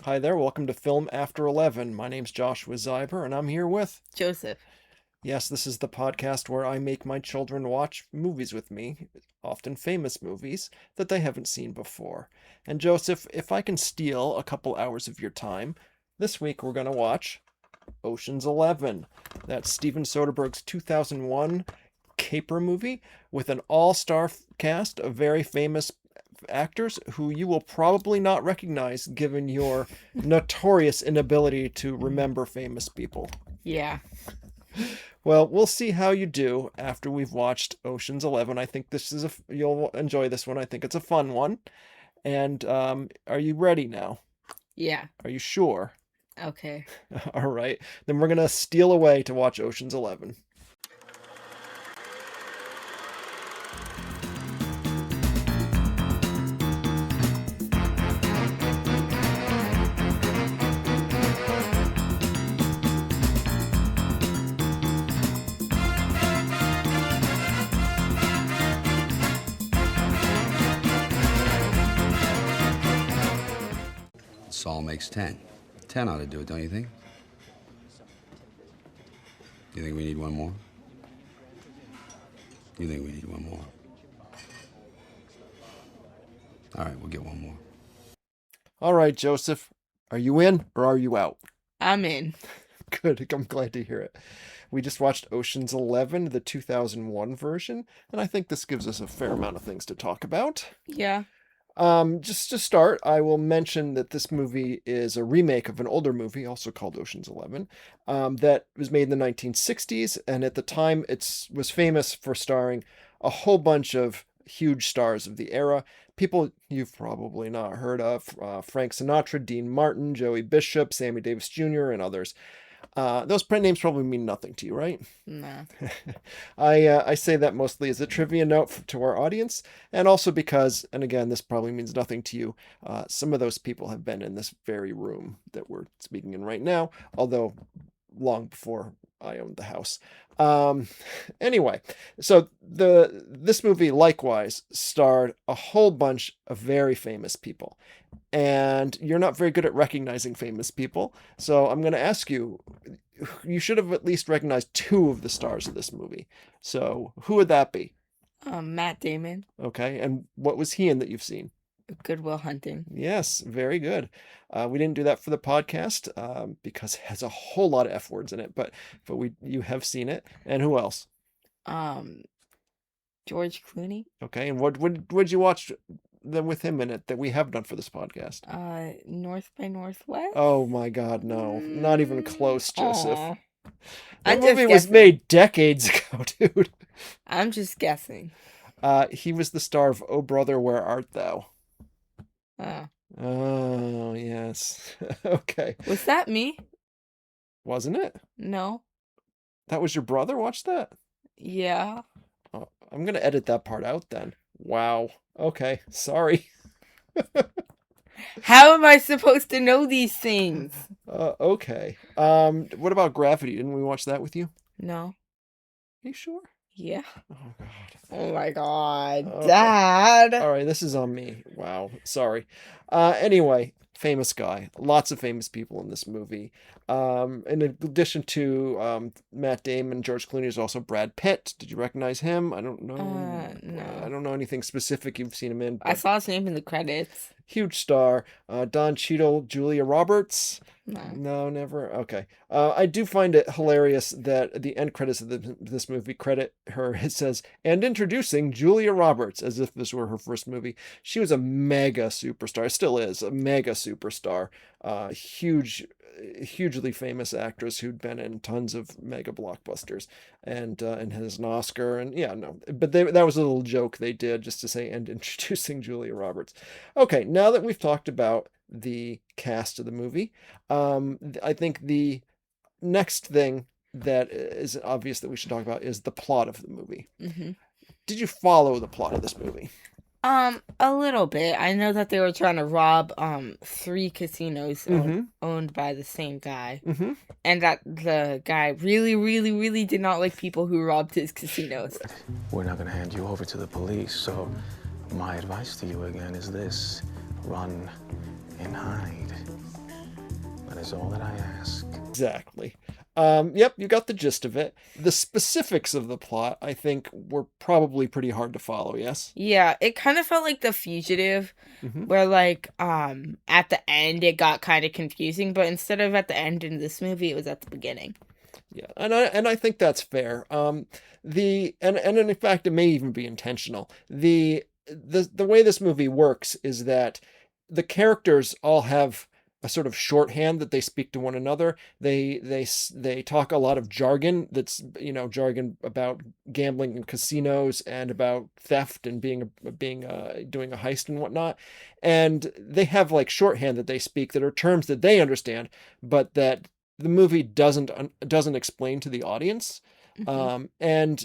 Hi there, welcome to Film After 11. My name's Joshua Zeiber, and I'm here with. Joseph. Yes, this is the podcast where I make my children watch movies with me, often famous movies, that they haven't seen before. And Joseph, if I can steal a couple hours of your time, this week we're going to watch Ocean's 11. That's Steven Soderbergh's 2001 caper movie with an all-star cast of very famous actors who you will probably not recognize given your notorious inability to remember famous people. Yeah. Well, we'll see how you do after we've watched Ocean's 11. I think this is you'll enjoy this one. I think it's a fun one. And are you ready now? Yeah. Are you sure? Okay. All right. Then we're going to steal away to watch Ocean's 11. Saul makes 10. 10 ought to do it, don't you think? You think we need one more? You think we need one more? All right, we'll get one more. All right, Joseph. Are you in or are you out? I'm in. Good. I'm glad to hear it. We just watched Ocean's 11, the 2001 version, and I think this gives us a fair amount of things to talk about. Yeah. Just to start, I will mention that this movie is a remake of an older movie, also called Ocean's 11, that was made in the 1960s, and at the time it was famous for starring a whole bunch of huge stars of the era. People you've probably not heard of: Frank Sinatra, Dean Martin, Joey Bishop, Sammy Davis Jr., and others. Those print names probably mean nothing to you, right? Nah. I say that mostly as a trivia note to our audience, and also because, and again, this probably means nothing to you, some of those people have been in this very room that we're speaking in right now, although long before I owned the house. Um, anyway, so this movie likewise starred a whole bunch of very famous people, and you're not very good at recognizing famous people, so I'm going to ask you. You should have at least recognized two of the stars of this movie. So who would that be? Matt Damon. Okay, and what was he in that you've seen? Good Will Hunting. Yes, very good. We didn't do that for the podcast because it has a whole lot of F words in it, but you have seen it. And who else? Um, George Clooney. Okay, and what would you watch with him in it that we have done for this podcast? North by Northwest. Oh my God, no, not even close, Joseph. Aw. That I'm just movie was guessing. made decades ago, dude. I'm just guessing. He was the star of Oh Brother, Where Art Thou? Uh, Oh, yes. Okay. was that me? Wasn't it? No. That was your brother? Watch that. Yeah. Oh, I'm gonna edit that part out then. Wow. Okay. Sorry. How am I supposed to know these things? Okay. What about Gravity? Didn't we watch that with you? No. Are you sure? Yeah. Oh God. Oh my God, Okay. Dad. All right, this is on me. Wow. Sorry. Anyway, famous guy. Lots of famous people in this movie. In addition to Matt Damon, George Clooney is also Brad Pitt. Did you recognize him? I don't know. I No. don't know anything specific you've seen him in, I but saw his name in the credits. huge star. Don Cheadle, Julia Roberts. No. No, never. Okay. I do find it hilarious that the end credits of this movie credit her. It says, and introducing Julia Roberts, as if this were her first movie. She was a mega superstar. Still is a mega superstar. Hugely famous actress who'd been in tons of mega blockbusters and has an Oscar. And yeah, no, but that was a little joke they did just to say, and introducing Julia Roberts. Okay, now that we've talked about the cast of the movie, I think the next thing that is obvious that we should talk about is the plot of the movie. hmm Did you follow the plot of this movie? A little bit. I know that they were trying to rob three casinos Mm-hmm. owned by the same guy, Mm-hmm. and that the guy really, really, really did not like people who robbed his casinos. We're not gonna hand you over to the police, so my advice to you again is this: run and hide. is all that I ask. Exactly. Yep, you got the gist of it. The specifics of the plot, I think, were probably pretty hard to follow, yes? Yeah, it kind of felt like The Fugitive, Mm-hmm. where like at the end it got kind of confusing, but instead of at the end in this movie, it was at the beginning. Yeah, and I think that's fair. And in fact, it may even be intentional. The way this movie works is that the characters all have a sort of shorthand that they speak to one another. They talk a lot of jargon that's jargon about gambling in casinos and about theft and being doing a heist and whatnot. And they have like shorthand that they speak that are terms that they understand, but that the movie doesn't explain to the audience. Hmm. And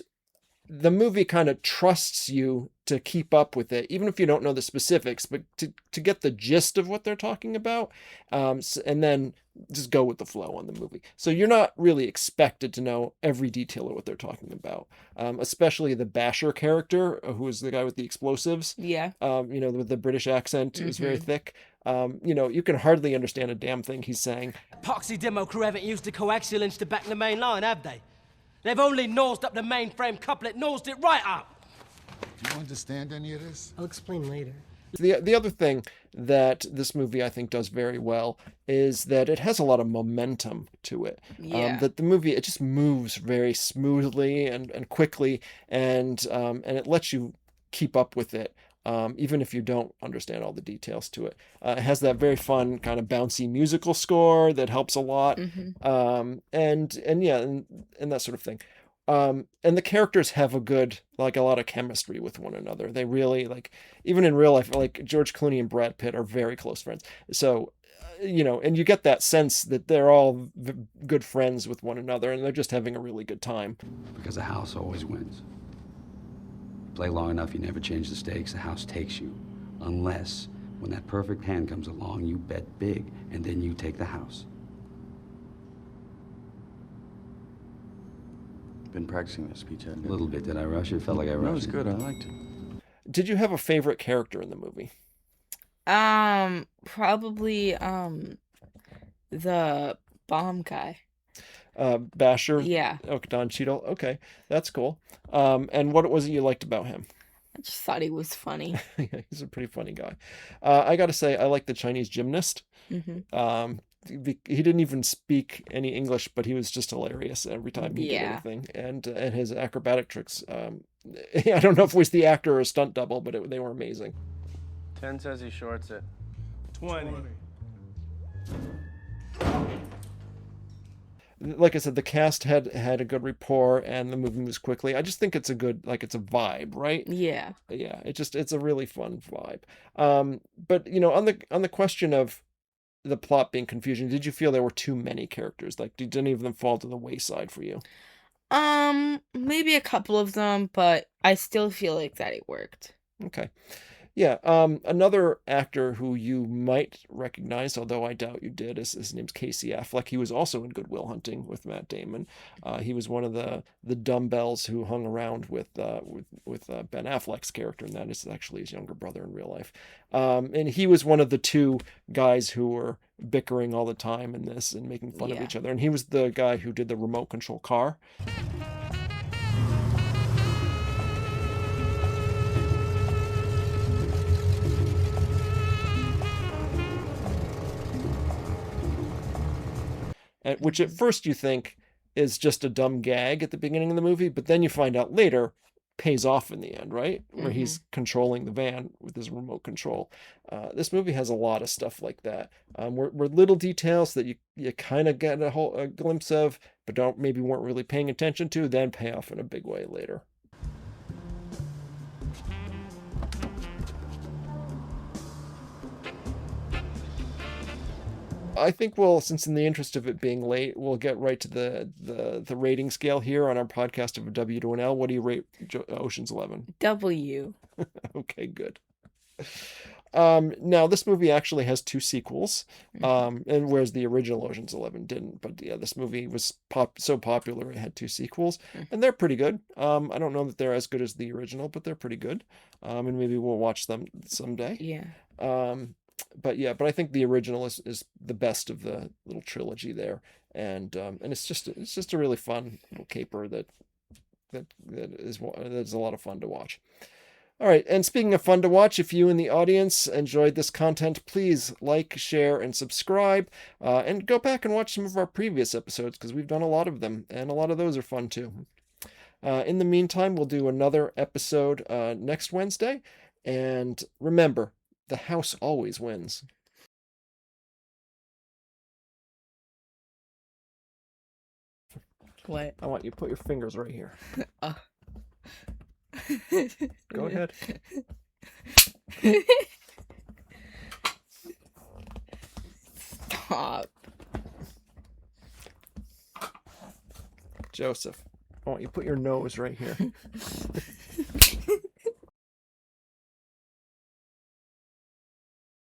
the movie kind of trusts you to keep up with it, even if you don't know the specifics, but to get the gist of what they're talking about, and then just go with the flow on the movie. So you're not really expected to know every detail of what they're talking about, especially the Basher character, who is the guy with the explosives. Yeah. With the British accent is very Hmm. thick. You can hardly understand a damn thing he's saying. Epoxy demo crew haven't used the coaxial to back the main line, have they? They've only nosed up the mainframe couplet, nosed it right up. Do you understand any of this? I'll explain later. The other thing that this movie I think does very well is that it has a lot of momentum to it. Yeah. That the movie, it just moves very smoothly and quickly, and it lets you keep up with it. Even if you don't understand all the details to it. It has that very fun kind of bouncy musical score that helps a lot. Hmm. And yeah, and that sort of thing. And the characters have a lot of chemistry with one another. They really even in real life, like George Clooney and Brad Pitt are very close friends. So, and you get that sense that they're all good friends with one another and they're just having a really good time. Because the house always wins. Play long enough, you never change the stakes, the house takes you. Unless, when that perfect hand comes along, you bet big, and then you take the house. Been practicing this speech, haven't A you? little bit, did I rush it? Felt like I No, rushed it's it. good. I liked it. Did you have a favorite character in the movie? Probably the bomb guy. Basher? Yeah. Oh, Don Cheadle. Okay, that's cool. And what was it you liked about him? I just thought he was funny. Yeah, he's a pretty funny guy. I got to say, I like the Chinese gymnast. Hmm. He didn't even speak any English, but he was just hilarious every time he did Yeah. anything. And his acrobatic tricks. I don't know if it was the actor or a stunt double, but they were amazing. 10 says he shorts it. 20. Like I said, the cast had a good rapport, and the movie moves quickly. I just think it's a good, it's a vibe, right? Yeah. Yeah, it's a really fun vibe. But on the question of the plot being confusing, did you feel there were too many characters? Like, did any of them fall to the wayside for you? Maybe a couple of them, but I still feel like that it worked. Okay. Yeah, another actor who you might recognize, although I doubt you did, is his name's Casey Affleck. He was also in Good Will Hunting with Matt Damon. He was one of the dumbbells who hung around with Ben Affleck's character, and that is actually his younger brother in real life. And he was one of the two guys who were bickering all the time in this and making fun of Yeah. each other. And he was the guy who did the remote control car. Which at first you think is just a dumb gag at the beginning of the movie, but then you find out later pays off in the end, right? Where he's controlling the van with his remote control. This movie has a lot of stuff like that. Where little details that you kind of get a glimpse of, but weren't really paying attention to, then pay off in a big way later. I think since in the interest of it being late, we'll get right to the rating scale here on our podcast of a W to an L. What do you rate Ocean's 11? W. Okay, good. Now this movie actually has 2 sequels, and whereas the original Ocean's 11 didn't. But yeah, this movie was so popular it had 2 sequels, and they're pretty good. I don't know that they're as good as the original, but they're pretty good. And maybe we'll watch them someday. Yeah. but I think the original is the best of the little trilogy there, and it's just a really fun little caper that's a lot of fun to watch. All right, and speaking of fun to watch, if you in the audience enjoyed this content, please like, share, and subscribe, and go back and watch some of our previous episodes because we've done a lot of them, and a lot of those are fun too. In the meantime, we'll do another episode next Wednesday, and remember, the house always wins. What? I want you to put your fingers right here. Go ahead. Stop. Joseph, I want you to put your nose right here.